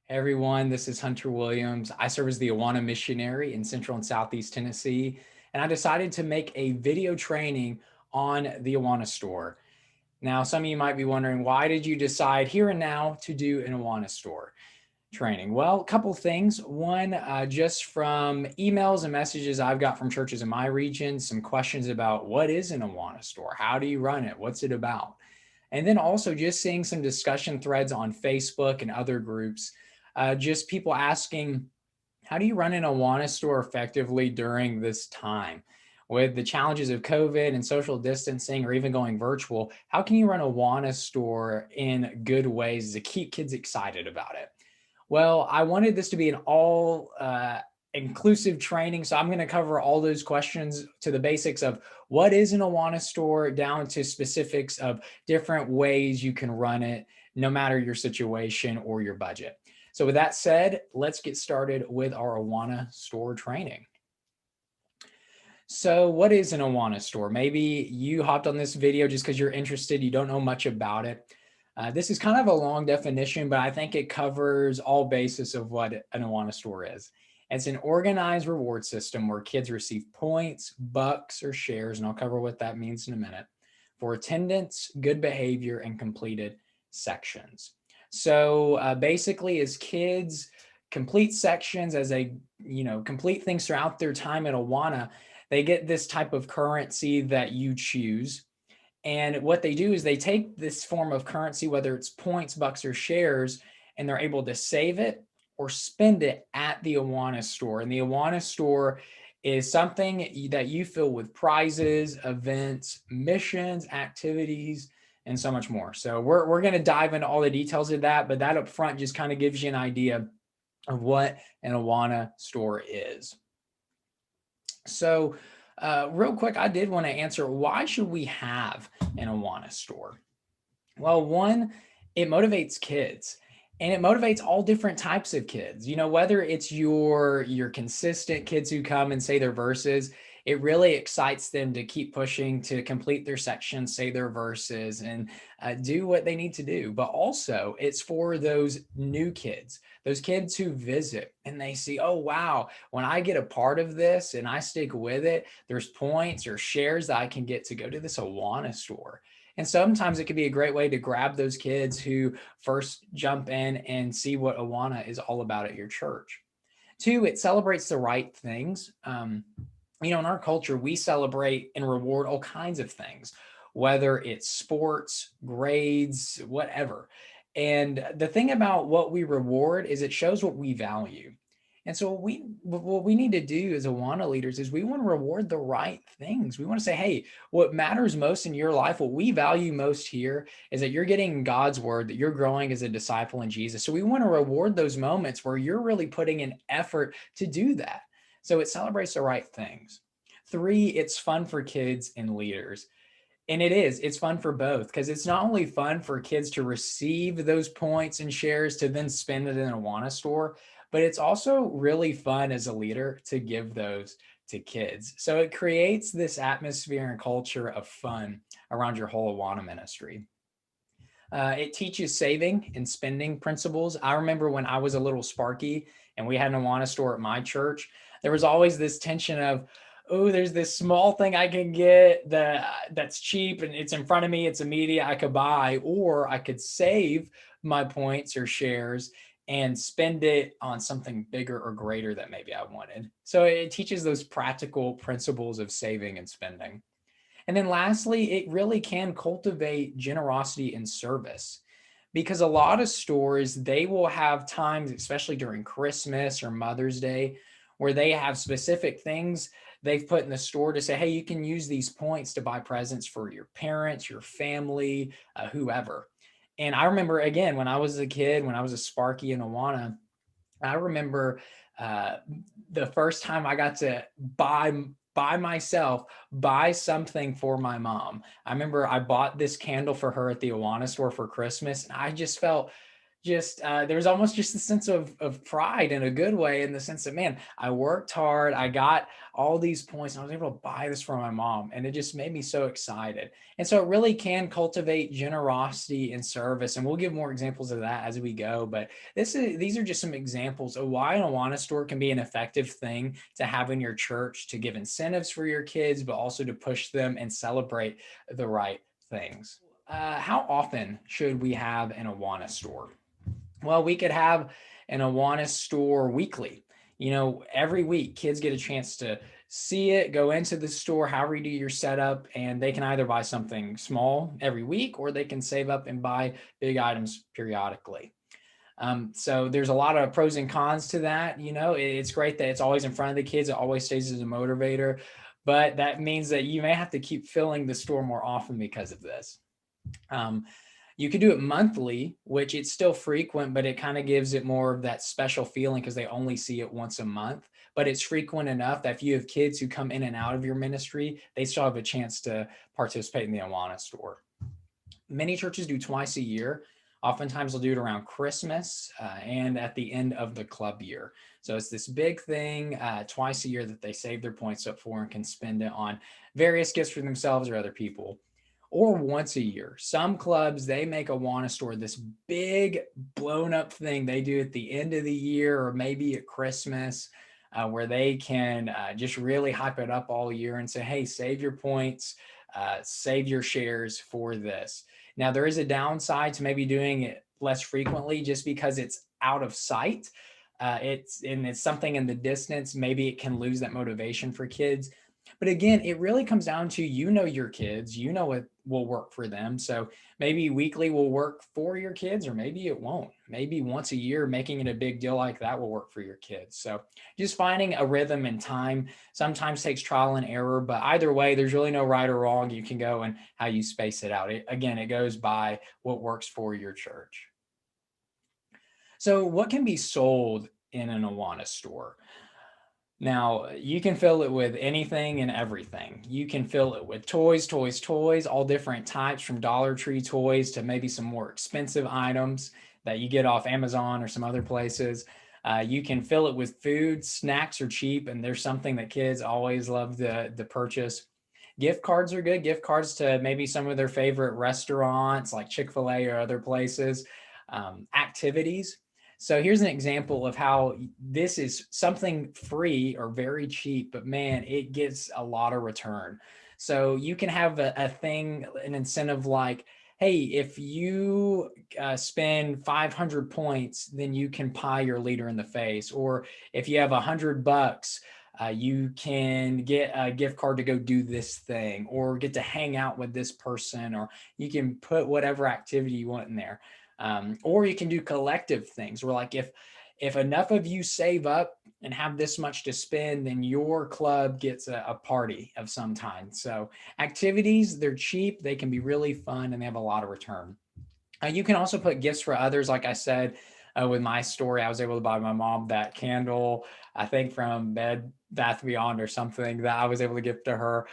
Hey everyone, this is Hunter Williams. I serve as the Awana missionary in Central and Southeast Tennessee, and I decided to make a video training on the Awana Store. Now, some of you might be wondering, why did you decide here and now to do an Awana Store training? Well, a couple things. One, just from emails and messages I've got from churches in my region, some questions about what is an Awana Store? How do you run it? What's it about? And then also just seeing some discussion threads on Facebook and other groups, just people asking, how do you run an Awana store effectively during this time? With the challenges of COVID and social distancing or even going virtual, how can you run a Awana store in good ways to keep kids excited about it? Well, I wanted this to be an all inclusive training. So I'm going to cover all those questions to the basics of what is an Awana store down to specifics of different ways you can run it, no matter your situation or your budget. So with that said, let's get started with our Awana store training. So what is an Awana store? Maybe you hopped on this video just because you're interested, you don't know much about it. This is kind of a long definition, but I think it covers all bases of what an Awana store is. It's an organized reward system where kids receive points, bucks, or shares, and I'll cover what that means in a minute, for attendance, good behavior, and completed sections. So basically, as kids complete sections, as they complete things throughout their time at Awana, they get this type of currency that you choose. And what they do is they take this form of currency, whether it's points, bucks, or shares, and they're able to save it or spend it at the Awana store. And the Awana store is something that you fill with prizes, events, missions, activities, and so much more. So we're going to dive into all the details of that, but that up front just kind of gives you an idea of what an Awana store is. So real quick, I did want to answer, why should we have an Awana store? Well, one, it motivates kids, and it motivates all different types of kids. Whether it's your consistent kids who come and say their verses, it really excites them to keep pushing to complete their sections, say their verses, and do what they need to do. But also, it's for those new kids, those kids who visit and they see, oh, wow, when I get a part of this and I stick with it, there's points or shares that I can get to go to this Awana store. And sometimes it can be a great way to grab those kids who first jump in and see what Awana is all about at your church. Two, it celebrates the right things. In our culture, we celebrate and reward all kinds of things, whether it's sports, grades, whatever. And the thing about what we reward is it shows what we value. And so what we need to do as Awana leaders is we want to reward the right things. We want to say, hey, what matters most in your life, what we value most here is that you're getting God's word, that you're growing as a disciple in Jesus. So we want to reward those moments where you're really putting an effort to do that. So it celebrates the right things. Three, it's fun for kids and leaders. And it's fun for both, because it's not only fun for kids to receive those points and shares to then spend it in a Awana store, but it's also really fun as a leader to give those to kids. So it creates this atmosphere and culture of fun around your whole Awana ministry. It teaches saving and spending principles. I remember when I was a little Sparky and we had an Awana store at my church, there was always this tension of, oh, there's this small thing I can get that's cheap and it's in front of me, it's immediate, I could buy, or I could save my points or shares and spend it on something bigger or greater that maybe I wanted. So it teaches those practical principles of saving and spending. And then lastly, it really can cultivate generosity and service, because a lot of stores, they will have times, especially during Christmas or Mother's Day, where they have specific things they've put in the store to say, hey, you can use these points to buy presents for your parents, your family, whoever. And I remember, again, when I was a kid, when I was a Sparky in Awana, I remember uh, the first time I got to by myself buy something for my mom. I remember I bought this candle for her at the Awana store for Christmas, and I just felt just there's almost just a sense of pride in a good way, in the sense that, man, I worked hard, I got all these points, and I was able to buy this for my mom, and it just made me so excited. And so it really can cultivate generosity and service, and we'll give more examples of that as we go. But these are just some examples of why an Awana store can be an effective thing to have in your church, to give incentives for your kids, but also to push them and celebrate the right things. How often should we have an Awana store? Well, we could have an Awana store weekly. Every week kids get a chance to see it, go into the store, however you do your setup, and they can either buy something small every week or they can save up and buy big items periodically. So there's a lot of pros and cons to that. It's great that it's always in front of the kids. It always stays as a motivator, but that means that you may have to keep filling the store more often because of this. Um, you could do it monthly, which it's still frequent, but it kind of gives it more of that special feeling because they only see it once a month. But it's frequent enough that if you have kids who come in and out of your ministry, they still have a chance to participate in the Awana store. Many churches do twice a year. Oftentimes they'll do it around Christmas and at the end of the club year. So it's this big thing twice a year that they save their points up for and can spend it on various gifts for themselves or other people. Or once a year. Some clubs, they make Awana store this big blown up thing they do at the end of the year or maybe at Christmas, where they can just really hype it up all year and say, hey, save your points, save your shares for this. Now, there is a downside to maybe doing it less frequently just because it's out of sight. It's something in the distance. Maybe it can lose that motivation for kids. But again, it really comes down to, your kids, what will work for them. So maybe weekly will work for your kids, or maybe it won't. Maybe once a year, making it a big deal like that will work for your kids. So just finding a rhythm and time sometimes takes trial and error, but either way, there's really no right or wrong. You can go and how you space it out. It goes by what works for your church. So what can be sold in an Awana store? Now, you can fill it with anything and everything. You can fill it with toys, all different types, from Dollar Tree toys to maybe some more expensive items that you get off Amazon or some other places. You can fill it with food. Snacks are cheap, and there's something that kids always love to purchase. Gift cards are good. Gift cards to maybe some of their favorite restaurants like Chick-fil-A or other places. Activities. So here's an example of how this is something free or very cheap, but man, it gets a lot of return. So you can have a thing, an incentive like, hey, if you spend 500 points, then you can pie your leader in the face. Or if you have $100, you can get a gift card to go do this thing, or get to hang out with this person, or you can put whatever activity you want in there. Or you can do collective things where, like, if enough of you save up and have this much to spend, then your club gets a party of some kind. So activities, they're cheap, they can be really fun, and they have a lot of return. You can also put gifts for others. Like I said, with my story, I was able to buy my mom that candle, I think from Bed Bath Beyond or something, that I was able to gift to her.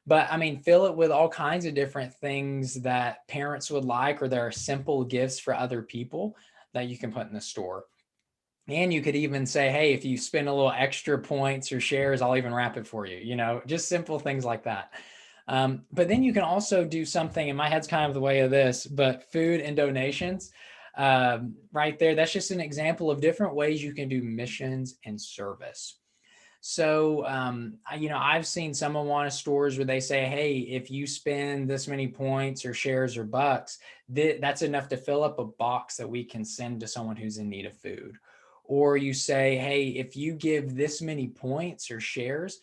But I mean, fill it with all kinds of different things that parents would like, or there are simple gifts for other people that you can put in the store. And you could even say, hey, if you spend a little extra points or shares, I'll even wrap it for you, just simple things like that. But then you can also do something, and my head's kind of the way of this, but food and donations, right there. That's just an example of different ways you can do missions and service. So, I've seen some Awana stores where they say, hey, if you spend this many points or shares or bucks, that's enough to fill up a box that we can send to someone who's in need of food. Or you say, hey, if you give this many points or shares,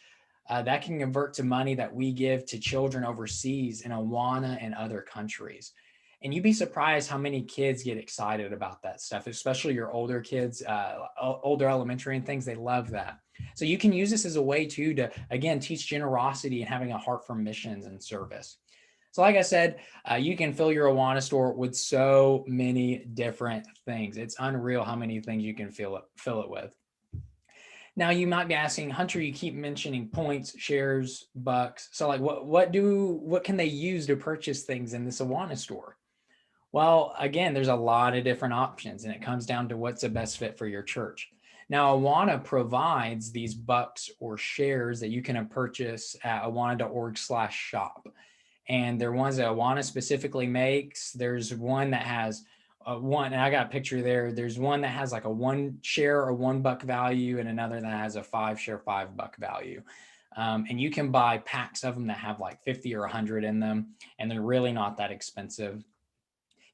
that can convert to money that we give to children overseas in Awana and other countries. And you'd be surprised how many kids get excited about that stuff, especially your older kids, older elementary and things. They love that. So you can use this as a way to, again, teach generosity and having a heart for missions and service. So like I said, you can fill your Awana store with so many different things. It's unreal how many things you can fill it with. Now you might be asking, Hunter, you keep mentioning points, shares, bucks. So like what can they use to purchase things in this Awana store? Well, again, there's a lot of different options, and it comes down to what's the best fit for your church. Now, Awana provides these bucks or shares that you can purchase at awana.org/shop. And they're ones that Awana specifically makes. There's one that has one, and I got a picture there. There's one that has like a 1 share or $1 value, and another that has a 5 share $5 value. And you can buy packs of them that have like 50 or 100 in them, and they're really not that expensive.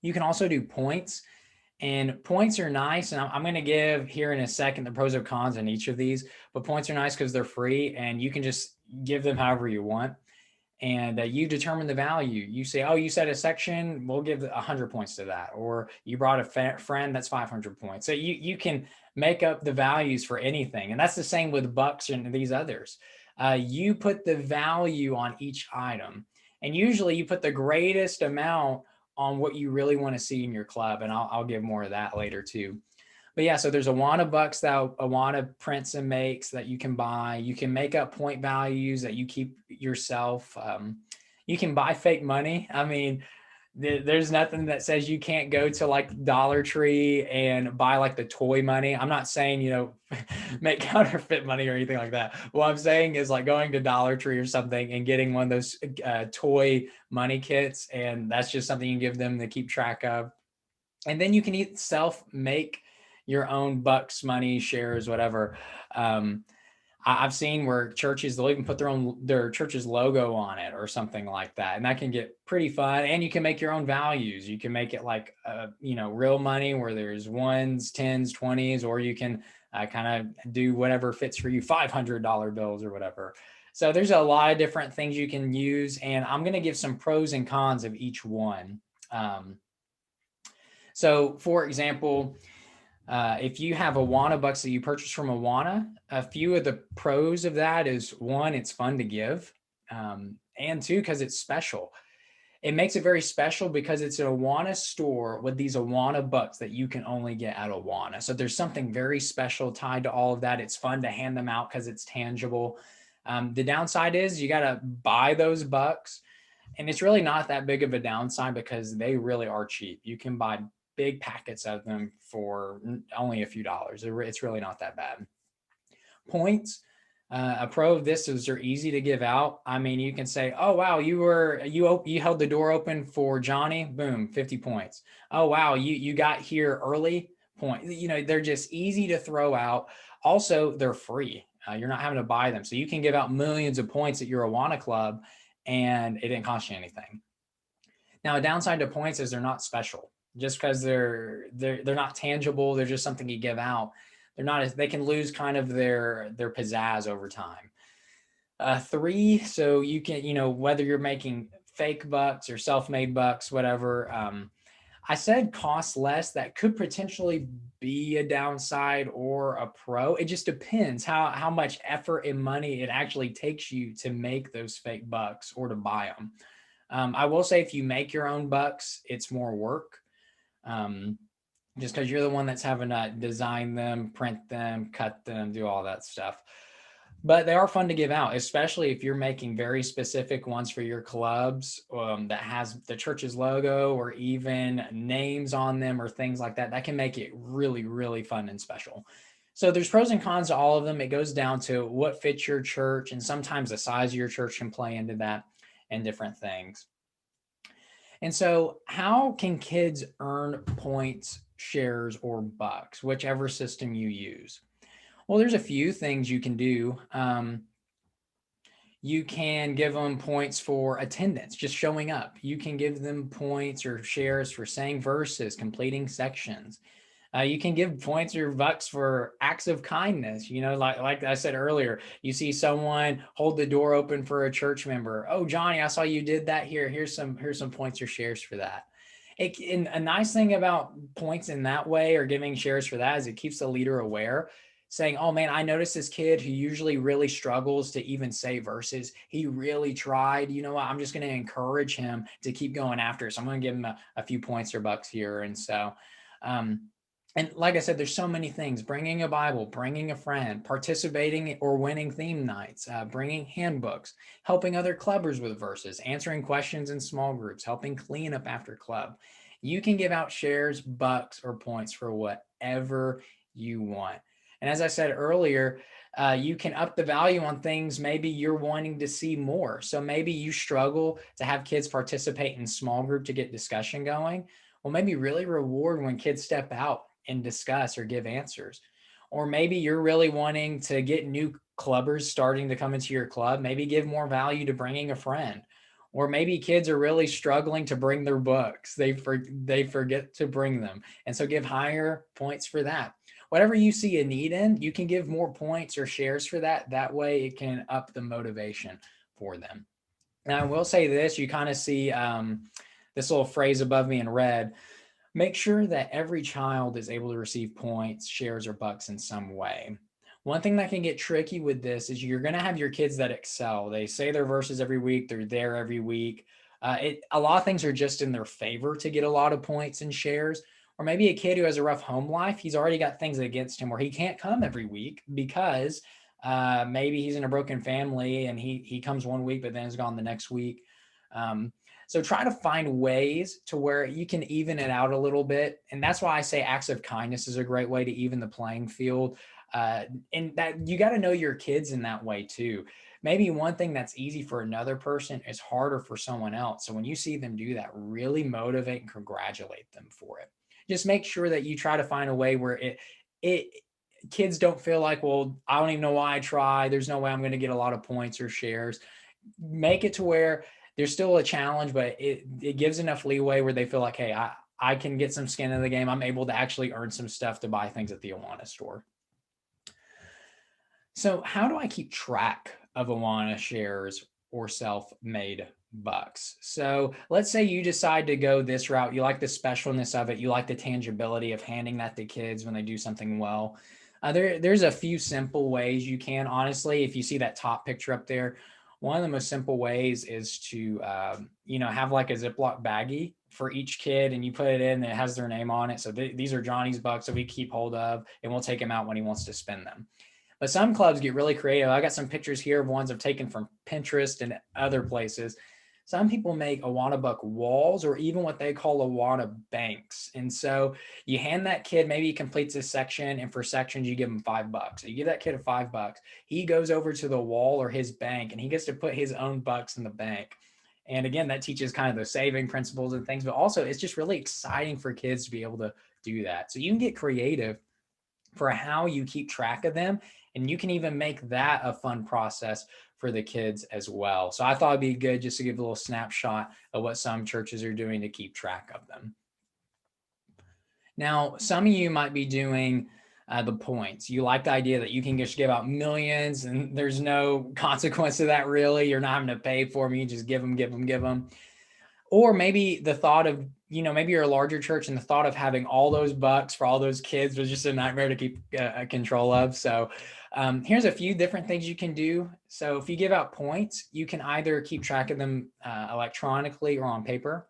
You can also do points, and points are nice. And I'm going to give here in a second the pros and cons on each of these, but points are nice because they're free and you can just give them however you want. And you determine the value. You say, oh, you set a section, we'll give 100 points to that. Or you brought a friend, that's 500 points. So you can make up the values for anything. And that's the same with bucks and these others. You put the value on each item. And usually you put the greatest amount on what you really want to see in your club. And I'll give more of that later too. But yeah, so there's Awana bucks that Awana prints and makes that you can buy. You can make up point values that you keep yourself. You can buy fake money. I mean, there's nothing that says you can't go to like Dollar Tree and buy like the toy money. I'm not saying, make counterfeit money or anything like that. What I'm saying is like going to Dollar Tree or something and getting one of those toy money kits. And that's just something you give them to keep track of. And then you can self-make your own bucks, money, shares, whatever. I've seen where churches, they'll even put their church's logo on it or something like that. And that can get pretty fun. And you can make your own values. You can make it like, real money where there's ones, 10s, 20s, or you can kind of do whatever fits for you, $500 bills or whatever. So there's a lot of different things you can use. And I'm going to give some pros and cons of each one. So for example, if you have Awana bucks that you purchase from Awana, a few of the pros of that is one, it's fun to give. And two, because it's special. It makes it very special because it's an Awana store with these Awana bucks that you can only get at Awana. So there's something very special tied to all of that. It's fun to hand them out because it's tangible. The downside is you got to buy those bucks. And it's really not that big of a downside because they really are cheap. You can buy big packets of them for only a few dollars. It's really not that bad. Points. A pro of this is they're easy to give out. I mean, you can say, oh, wow, you held the door open for Johnny, boom, 50 points. Oh, wow, you got here early, point. They're just easy to throw out. Also, they're free. You're not having to buy them. So you can give out millions of points at your Awana club and it didn't cost you anything. Now, a downside to points is they're not special. Just because they're not tangible, they're just something you give out. They can lose kind of their pizzazz over time. 3, so you can, whether you're making fake bucks or self-made bucks, whatever. I said cost less. That could potentially be a downside or a pro. It just depends how much effort and money it actually takes you to make those fake bucks or to buy them. I will say if you make your own bucks, it's more work. Just because you're the one that's having to design them, print them, cut them, do all that stuff. But they are fun to give out, especially if you're making very specific ones for your clubs that has the church's logo or even names on them or things like that. That can make it really, really fun and special. So there's pros and cons to all of them. It goes down to what fits your church, and sometimes the size of your church can play into that and different things. And so how can kids earn points, shares, or bucks, whichever system you use? Well, there's a few things you can do. You can give them points for attendance, just showing up. You can give them points or shares for saying verses, completing sections. You can give points or bucks for acts of kindness. Like I said earlier, you see someone hold the door open for a church member. Oh, Johnny, I saw you did that here. Here's some points or shares for that. And a nice thing about points in that way or giving shares for that is it keeps the leader aware, saying, oh man, I noticed this kid who usually really struggles to even say verses. He really tried. You know what? I'm just going to encourage him to keep going after it. So I'm going to give him a few points or bucks here. And so, and like I said, there's so many things: bringing a Bible, bringing a friend, participating or winning theme nights, bringing handbooks, helping other clubbers with verses, answering questions in small groups, helping clean up after club. You can give out shares, bucks, or points for whatever you want. And as I said earlier, you can up the value on things maybe you're wanting to see more. So maybe you struggle to have kids participate in small group to get discussion going. Well, maybe really reward when kids step out and discuss or give answers. Or maybe you're really wanting to get new clubbers starting to come into your club. Maybe give more value to bringing a friend. Or maybe kids are really struggling to bring their books. They forget to bring them. And so give higher points for that. Whatever you see a need in, you can give more points or shares for that. That way it can up the motivation for them. Now, I will say this, you kind of see this little phrase above me in red. Make sure that every child is able to receive points, shares, or bucks in some way. One thing that can get tricky with this is you're going to have your kids that excel. They say their verses every week, they're there every week. A lot of things are just in their favor to get a lot of points and shares. Or maybe a kid who has a rough home life, he's already got things against him where he can't come every week because maybe he's in a broken family and he comes one week, but then is gone the next week. So try to find ways to where you can even it out a little bit. And that's why I say acts of kindness is a great way to even the playing field. And that you got to know your kids in that way too. Maybe one thing that's easy for another person is harder for someone else. So when you see them do that, really motivate and congratulate them for it. Just make sure that you try to find a way where it kids don't feel like, well, I don't even know why I try. There's no way I'm going to get a lot of points or shares. Make it to where there's still a challenge, but it gives enough leeway where they feel like, hey, I can get some skin in the game. I'm able to actually earn some stuff to buy things at the Awana store. So how do I keep track of Awana shares or self-made bucks? So let's say you decide to go this route. You like the specialness of it. You like the tangibility of handing that to kids when they do something well. There's a few simple ways you can, honestly, if you see that top picture up there, one of the most simple ways is to, have like a Ziploc baggie for each kid and you put it in and it has their name on it. So these are Johnny's bucks that we keep hold of and we'll take him out when he wants to spend them. But some clubs get really creative. I got some pictures here of ones I've taken from Pinterest and other places. Some people make Awana buck walls or even what they call Awana banks. And so you hand that kid, maybe he completes a section, and for sections, you give him $5. So you give that kid $5. He goes over to the wall or his bank and he gets to put his own bucks in the bank. And again, that teaches kind of the saving principles and things, but also it's just really exciting for kids to be able to do that. So you can get creative for how you keep track of them. And you can even make that a fun process for the kids as well. So I thought it'd be good just to give a little snapshot of what some churches are doing to keep track of them. Now, some of you might be doing the points. You like the idea that you can just give out millions and there's no consequence to that really. You're not having to pay for them. You just give them, give them, give them. Or maybe the thought of, maybe you're a larger church and the thought of having all those bucks for all those kids was just a nightmare to keep control of. So here's a few different things you can do. So if you give out points, you can either keep track of them electronically or on paper.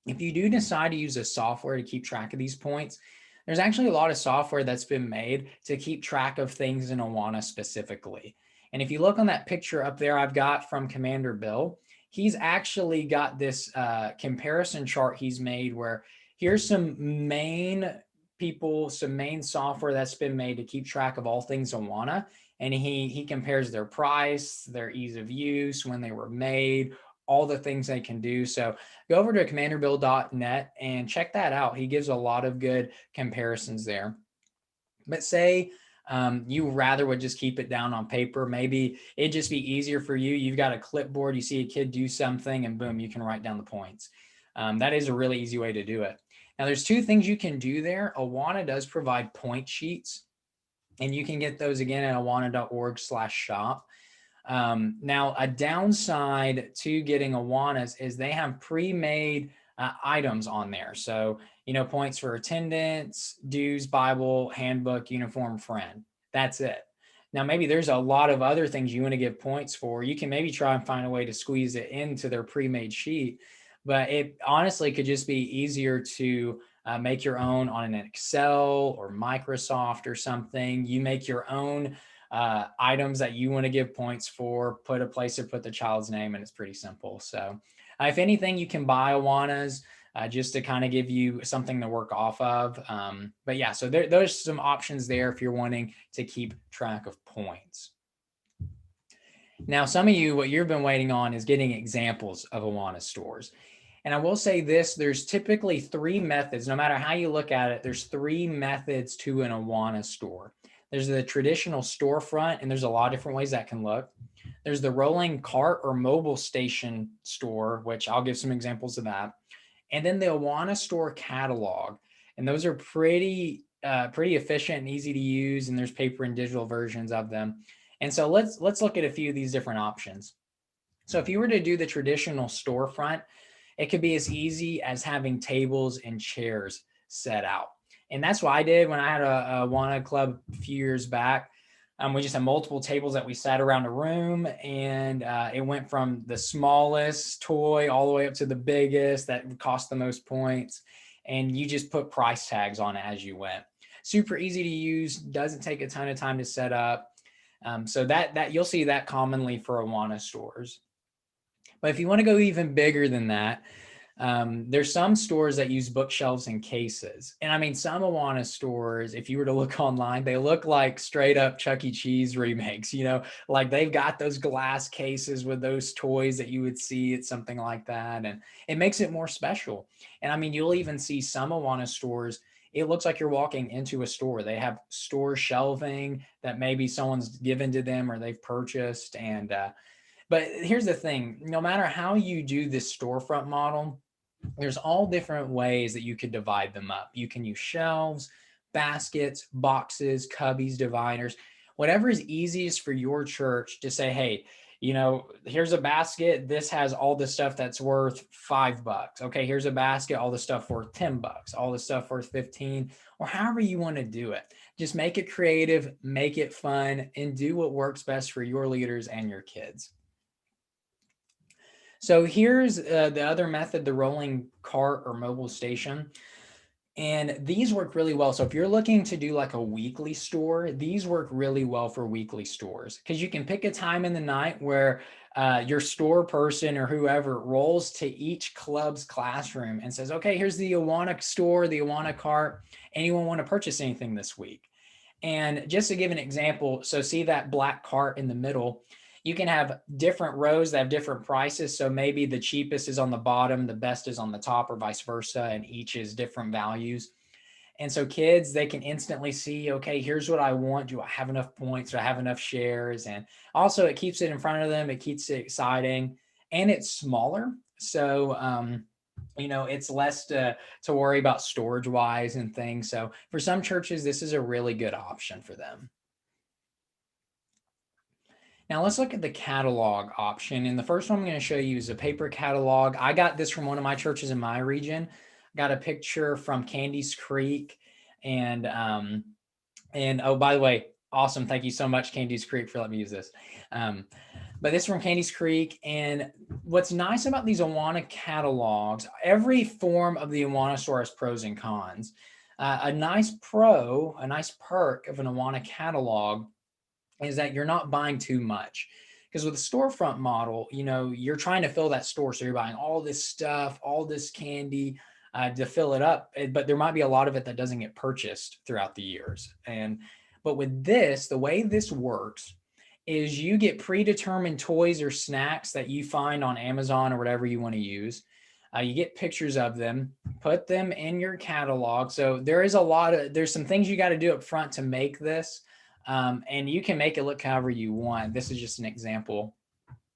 If you do decide to use a software to keep track of these points, there's actually a lot of software that's been made to keep track of things in Awana specifically. And if you look on that picture up there I've got from Commander Bill, he's actually got this comparison chart he's made where here's some main people, some main software that's been made to keep track of all things Awana. And he compares their price, their ease of use, when they were made, all the things they can do. So go over to commanderbill.net and check that out. He gives a lot of good comparisons there. But say you rather would just keep it down on paper. Maybe it'd just be easier for you. You've got a clipboard, you see a kid do something and boom, you can write down the points. That is a really easy way to do it. Now there's two things you can do there. Awana does provide point sheets and you can get those again at awana.org/shop. Now, a downside to getting Awanas is they have pre-made items on there. So, points for attendance, dues, Bible, handbook, uniform, friend. That's it. Now, maybe there's a lot of other things you want to give points for. You can maybe try and find a way to squeeze it into their pre-made sheet, but it honestly could just be easier to make your own on an Excel or Microsoft or something. You make your own items that you want to give points for, put a place to put the child's name, and it's pretty simple. So if anything, you can buy Awanas. just to kind of give you something to work off of. But yeah, so there's some options there if you're wanting to keep track of points. Now, some of you, what you've been waiting on is getting examples of Awana stores. And I will say this, there's typically 3 methods, no matter how you look at it, there's 3 methods to an Awana store. There's the traditional storefront, and there's a lot of different ways that can look. There's the rolling cart or mobile station store, which I'll give some examples of that. And then the Awana Store catalog. And those are pretty efficient and easy to use, and there's paper and digital versions of them. And so let's look at a few of these different options. So if you were to do the traditional storefront, it could be as easy as having tables and chairs set out. And that's what I did when I had a Awana club a few years back. We just had multiple tables that we sat around a room, and it went from the smallest toy all the way up to the biggest that cost the most points. And you just put price tags on it as you went. Super easy to use, doesn't take a ton of time to set up. So that you'll see that commonly for Awana stores. But if you want to go even bigger than that, there's some stores that use bookshelves and cases. And I mean, some Awana stores, if you were to look online, they look like straight up Chuck E. Cheese remakes, like they've got those glass cases with those toys that you would see at something like that. And it makes it more special. And I mean, you'll even see some Awana stores, it looks like you're walking into a store. They have store shelving that maybe someone's given to them or they've purchased. And, but here's the thing, no matter how you do this storefront model, there's all different ways that you could divide them up. You can use shelves, baskets, boxes, cubbies, dividers, whatever is easiest for your church to say, hey, here's a basket. This has all the stuff that's worth $5. Okay, here's a basket, all the stuff worth $10, all the stuff worth 15, or however you want to do it. Just make it creative, make it fun, and do what works best for your leaders and your kids. So here's the other method, the rolling cart or mobile station. And these work really well. So if you're looking to do like a weekly store, these work really well for weekly stores because you can pick a time in the night where your store person or whoever rolls to each club's classroom and says, okay, here's the Awana store, the Awana cart. Anyone want to purchase anything this week? And just to give an example, so see that black cart in the middle, you can have different rows that have different prices. So maybe the cheapest is on the bottom, the best is on the top, or vice versa, and each is different values. And so kids, they can instantly see, okay, here's what I want. Do I have enough points? Do I have enough shares? And also it keeps it in front of them. It keeps it exciting, and it's smaller. So, it's less to worry about storage wise and things. So for some churches, this is a really good option for them. Now let's look at the catalog option. And the first one I'm going to show you is a paper catalog. I got this from one of my churches in my region. I got a picture from Candy's Creek. And oh, by the way, awesome. Thank you so much, Candy's Creek, for letting me use this. But this is from Candy's Creek. And what's nice about these Awana catalogs, every form of the Awana store has pros and cons. A nice perk of an Awana catalog is that you're not buying too much. Because with the storefront model, you're trying to fill that store. So you're buying all this stuff, all this candy to fill it up. But there might be a lot of it that doesn't get purchased throughout the years. But with this, the way this works is you get predetermined toys or snacks that you find on Amazon or whatever you want to use. You get pictures of them, put them in your catalog. So there's some things you got to do up front to make this. And you can make it look however you want. This is just an example.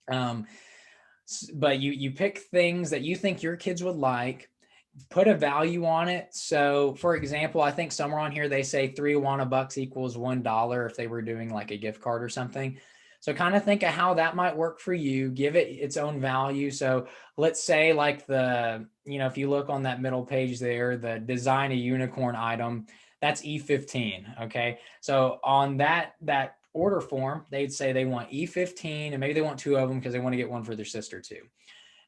But you pick things that you think your kids would like, put a value on it. So for example, I think somewhere on here, they say 3 Awana bucks equals $1 if they were doing like a gift card or something. So kind of think of how that might work for you, give it its own value. So let's say like if you look on that middle page there, the design a unicorn item, that's E15, okay? So on that order form, they'd say they want E15, and maybe they want 2 of them because they want to get one for their sister too.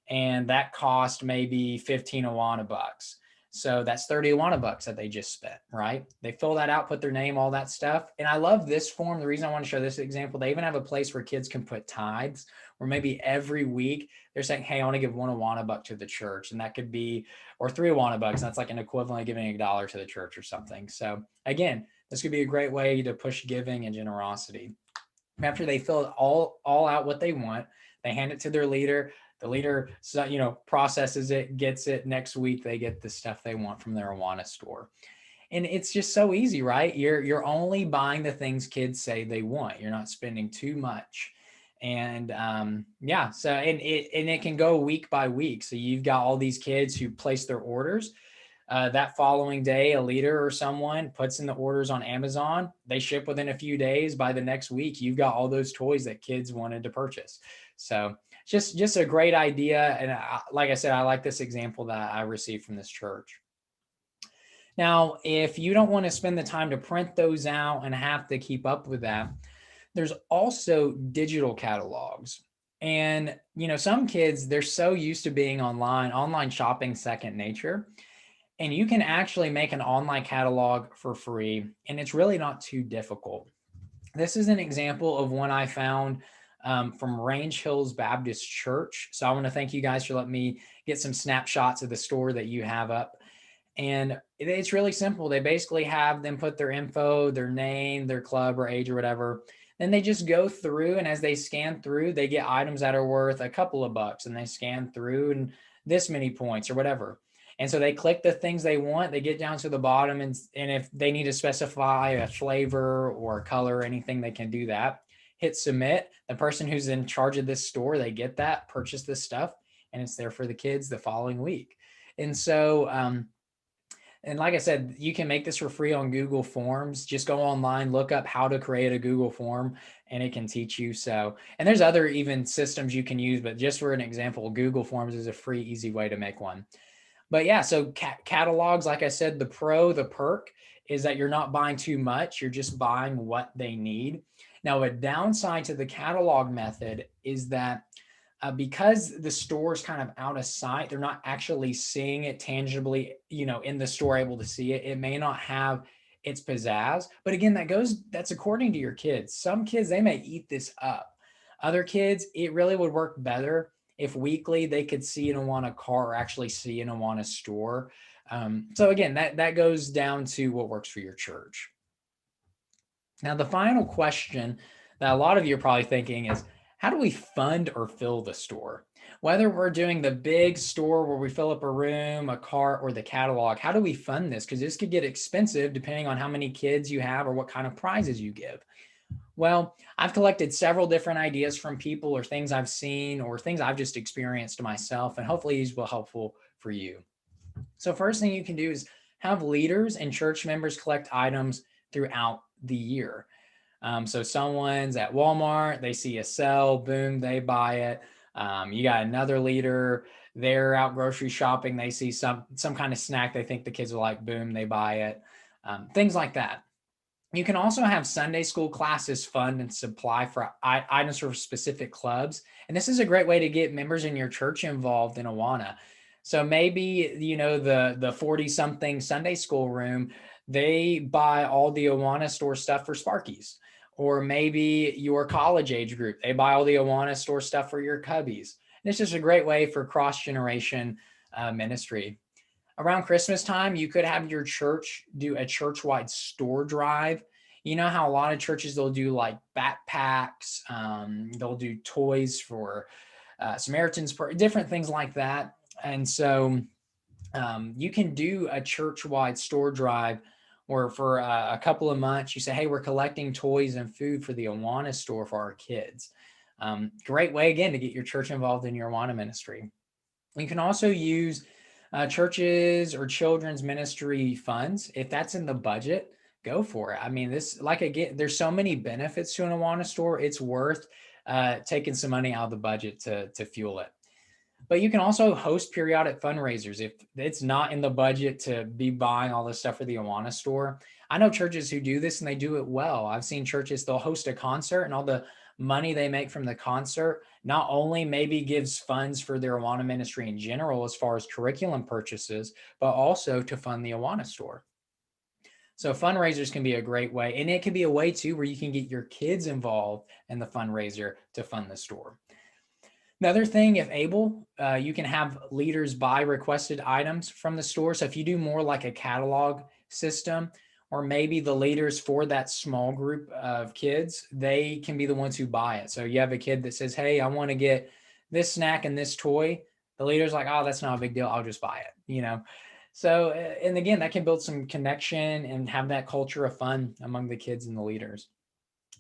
And that cost maybe 15 Awana bucks. So that's 30 Awana bucks that they just spent, right? They fill that out, put their name, all that stuff. And I love this form. The reason I want to show this example, they even have a place where kids can put tithes, or maybe every week they're saying, hey, I want to give one Awana buck to the church. And that could be, or 3 Awana bucks. That's like an equivalent of giving $1 to the church or something. So again, this could be a great way to push giving and generosity. After they fill it all out what they want, they hand it to their leader. The leader, processes it, gets it. Next week, they get the stuff they want from their Awana store. And it's just so easy, right? You're only buying the things kids say they want. You're not spending too much. And so it can go week by week. So you've got all these kids who place their orders. That following day, a leader or someone puts in the orders on Amazon. They ship within a few days. By the next week, you've got all those toys that kids wanted to purchase. So just a great idea. And like I said, I like this example that I received from this church. Now, if you don't want to spend the time to print those out and have to keep up with that, there's also digital catalogs. And, some kids, they're so used to being online shopping second nature. And you can actually make an online catalog for free, and it's really not too difficult. This is an example of one I found from Range Hills Baptist Church. So I want to thank you guys for letting me get some snapshots of the store that you have up. And it's really simple. They basically have them put their info, their name, their club or age or whatever. Then they just go through, and as they scan through, they get items that are worth a couple of bucks, and they scan through and this many points or whatever. And so they click the things they want, they get down to the bottom, and if they need to specify a flavor or a color or anything, they can do that. Hit submit. The person who's in charge of this store, they get that, purchase this stuff, and it's there for the kids the following week. And so, and like I said, you can make this for free on Google Forms. Just go online, look up how to create a Google form, and it can teach you. So, and there's other even systems you can use, but just for an example, Google Forms is a free, easy way to make one. But yeah, so catalogs, like I said, the perk is that you're not buying too much. You're just buying what they need. Now, a downside to the catalog method is that because the store is kind of out of sight, they're not actually seeing it tangibly, in the store, able to see it. It may not have its pizzazz. But again, that's according to your kids. Some kids, they may eat this up. Other kids, it really would work better if weekly they could see an Awana cart or actually see an Awana store. So again, that goes down to what works for your church. Now, the final question that a lot of you are probably thinking is, how do we fund or fill the store? Whether we're doing the big store where we fill up a room, a cart, or the catalog, how do we fund this? Because this could get expensive depending on how many kids you have or what kind of prizes you give. Well, I've collected several different ideas from people or things I've seen or things I've just experienced myself, and hopefully these will be helpful for you. So first thing you can do is have leaders and church members collect items throughout the year. So someone's at Walmart, they see a sale, boom, they buy it. You got another leader, they're out grocery shopping, they see some kind of snack they think the kids will like, boom, they buy it. Things like that. You can also have Sunday school classes fund and supply for items for specific clubs. And this is a great way to get members in your church involved in Awana. So maybe, the 40-something Sunday school room, they buy all the Awana store stuff for Sparkies. Or maybe your college age group, they buy all the Awana store stuff for your cubbies. And it's just a great way for cross-generation ministry. Around Christmas time, you could have your church do a church-wide store drive. You know how a lot of churches, they'll do like backpacks, they'll do toys for Samaritans, different things like that. And so you can do a church-wide store drive where for a couple of months, you say, hey, we're collecting toys and food for the Awana store for our kids. Great way, again, to get your church involved in your Awana ministry. You can also use churches or children's ministry funds. If that's in the budget, go for it. I mean, there's so many benefits to an Awana store. It's worth taking some money out of the budget to fuel it. But you can also host periodic fundraisers if it's not in the budget to be buying all this stuff for the Awana store. I know churches who do this and they do it well. I've seen churches, they'll host a concert, and all the money they make from the concert not only maybe gives funds for their Awana ministry in general as far as curriculum purchases, but also to fund the Awana store. So fundraisers can be a great way, and it can be a way too where you can get your kids involved in the fundraiser to fund the store. Another thing, if able, you can have leaders buy requested items from the store. So if you do more like a catalog system, or maybe the leaders for that small group of kids, they can be the ones who buy it. So you have a kid that says, hey, I want to get this snack and this toy. The leader's like, oh, that's not a big deal. I'll just buy it. So, and again, that can build some connection and have that culture of fun among the kids and the leaders.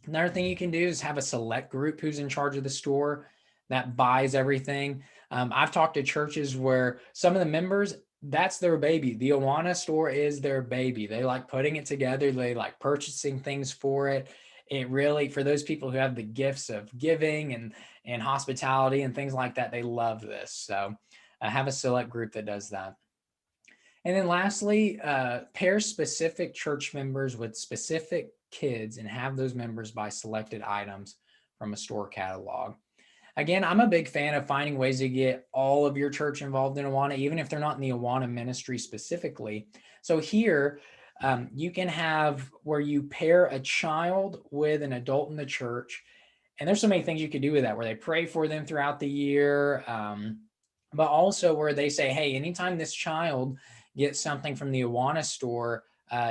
Another thing you can do is have a select group who's in charge of the store that buys everything. I've talked to churches where some of the members, that's their baby. The Awana store is their baby. They like putting it together. They like purchasing things for it. It really, for those people who have the gifts of giving and hospitality and things like that, they love this. So have a select group that does that. And then lastly, pair specific church members with specific kids and have those members buy selected items from a store catalog. Again, I'm a big fan of finding ways to get all of your church involved in Awana, even if they're not in the Awana ministry specifically. So here, you can have where you pair a child with an adult in the church. And there's so many things you could do with that, where they pray for them throughout the year, but also where they say, hey, anytime this child gets something from the Awana store,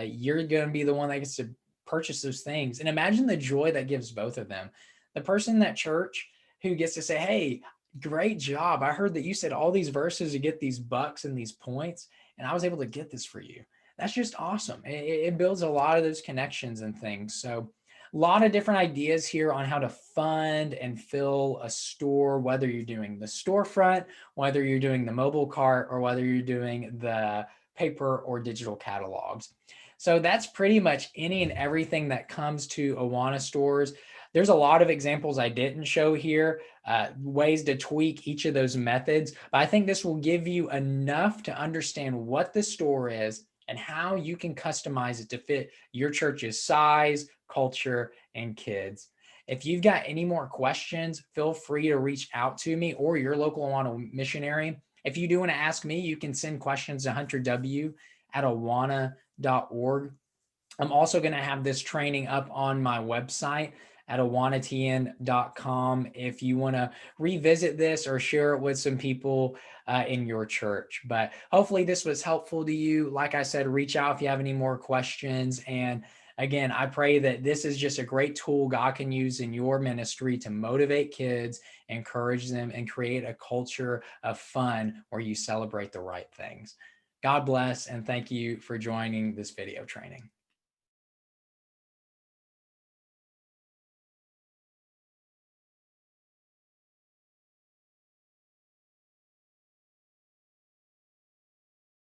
you're going to be the one that gets to purchase those things. And imagine the joy that gives both of them. The person in that church who gets to say, hey, great job. I heard that you said all these verses to get these bucks and these points, and I was able to get this for you. That's just awesome. It builds a lot of those connections and things. So a lot of different ideas here on how to fund and fill a store, whether you're doing the storefront, whether you're doing the mobile cart, or whether you're doing the paper or digital catalogs. So that's pretty much any and everything that comes to Awana stores. There's a lot of examples I didn't show here, ways to tweak each of those methods, but I think this will give you enough to understand what the store is and how you can customize it to fit your church's size, culture, and kids. If you've got any more questions, feel free to reach out to me or your local Awana missionary. If you do want to ask me, you can send questions to Hunter W at awana.org. I'm also going to have this training up on my website at awanatn.com if you want to revisit this or share it with some people in your church. But hopefully this was helpful to you. Like I said, reach out if you have any more questions. And again, I pray that this is just a great tool God can use in your ministry to motivate kids, encourage them, and create a culture of fun where you celebrate the right things. God bless, and thank you for joining this video training.